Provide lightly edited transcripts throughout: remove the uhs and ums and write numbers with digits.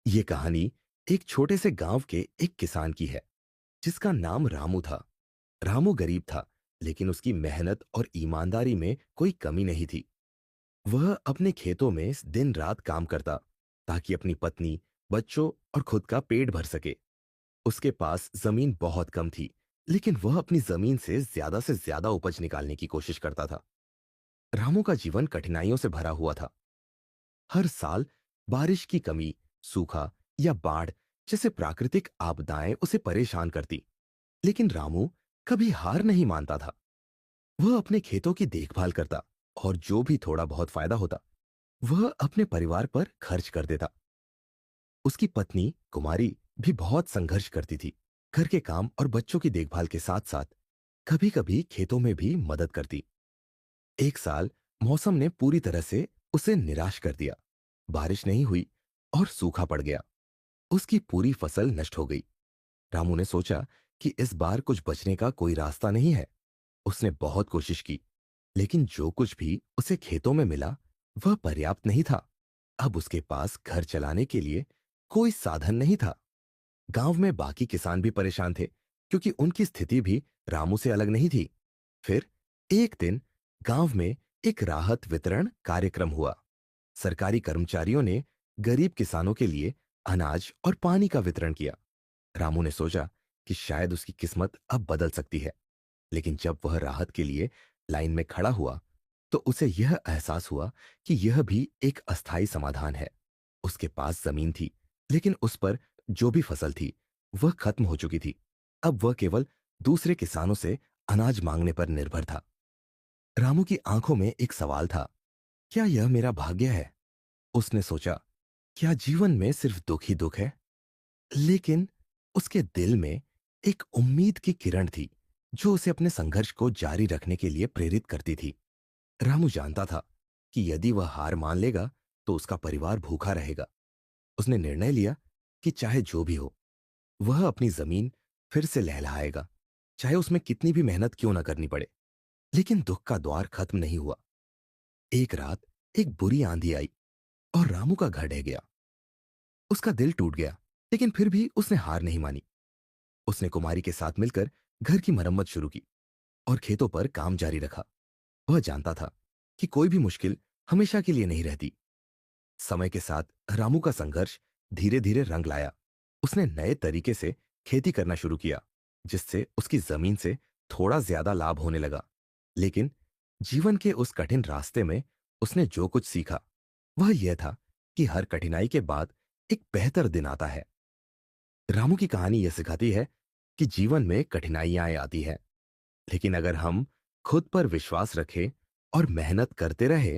ये कहानी एक छोटे से गांव के एक किसान की है जिसका नाम रामू था। रामू गरीब था, लेकिन उसकी मेहनत और ईमानदारी में कोई कमी नहीं थी। वह अपने खेतों में दिन रात काम करता ताकि अपनी पत्नी, बच्चों और खुद का पेट भर सके। उसके पास जमीन बहुत कम थी, लेकिन वह अपनी जमीन से ज्यादा उपज निकालने की कोशिश करता था। रामू का जीवन कठिनाइयों से भरा हुआ था। हर साल बारिश की कमी, सूखा या बाढ़ जैसे प्राकृतिक आपदाएं उसे परेशान करती, लेकिन रामू कभी हार नहीं मानता था। वह अपने खेतों की देखभाल करता और जो भी थोड़ा बहुत फायदा होता वह अपने परिवार पर खर्च कर देता। उसकी पत्नी कुमारी भी बहुत संघर्ष करती थी, घर के काम और बच्चों की देखभाल के साथ साथ कभी कभी खेतों में भी मदद करती। एक साल मौसम ने पूरी तरह से उसे निराश कर दिया। बारिश नहीं हुई और सूखा पड़ गया। उसकी पूरी फसल नष्ट हो गई। रामू ने सोचा कि इस बार कुछ बचने का कोई रास्ता नहीं है। उसने बहुत कोशिश की, लेकिन जो कुछ भी उसे खेतों में मिला वह पर्याप्त नहीं था। अब उसके पास घर चलाने के लिए कोई साधन नहीं था। गांव में बाकी किसान भी परेशान थे, क्योंकि उनकी स्थिति भी रामू से अलग नहीं थी। फिर एक दिन गांव में एक राहत वितरण कार्यक्रम हुआ। सरकारी कर्मचारियों ने गरीब किसानों के लिए अनाज और पानी का वितरण किया। रामू ने सोचा कि शायद उसकी किस्मत अब बदल सकती है, लेकिन जब वह राहत के लिए लाइन में खड़ा हुआ तो उसे यह एहसास हुआ कि यह भी एक अस्थायी समाधान है। उसके पास जमीन थी, लेकिन उस पर जो भी फसल थी वह खत्म हो चुकी थी। अब वह केवल दूसरे किसानों से अनाज मांगने पर निर्भर था। रामू की आंखों में एक सवाल था, क्या यह मेरा भाग्य है? उसने सोचा, क्या जीवन में सिर्फ दुख ही दुख है? लेकिन उसके दिल में एक उम्मीद की किरण थी जो उसे अपने संघर्ष को जारी रखने के लिए प्रेरित करती थी। रामू जानता था कि यदि वह हार मान लेगा तो उसका परिवार भूखा रहेगा। उसने निर्णय लिया कि चाहे जो भी हो, वह अपनी जमीन फिर से लहलहाएगा, चाहे उसमें कितनी भी मेहनत क्यों न करनी पड़े। लेकिन दुख का द्वार खत्म नहीं हुआ। एक रात एक बुरी आंधी आई और रामू का घर ढह गया। उसका दिल टूट गया, लेकिन फिर भी उसने हार नहीं मानी। उसने कुमारी के साथ मिलकर घर की मरम्मत शुरू की और खेतों पर काम जारी रखा। वह जानता था कि कोई भी मुश्किल हमेशा के लिए नहीं रहती। समय के साथ रामू का संघर्ष धीरे धीरे रंग लाया। उसने नए तरीके से खेती करना शुरू किया, जिससे उसकी जमीन से थोड़ा ज्यादा लाभ होने लगा। लेकिन जीवन के उस कठिन रास्ते में उसने जो कुछ सीखा वह यह था कि हर कठिनाई के बाद एक बेहतर दिन आता है। रामू की कहानी यह सिखाती है कि जीवन में कठिनाइयां आती है, लेकिन अगर हम खुद पर विश्वास रखें और मेहनत करते रहे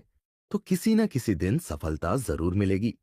तो किसी न किसी दिन सफलता जरूर मिलेगी।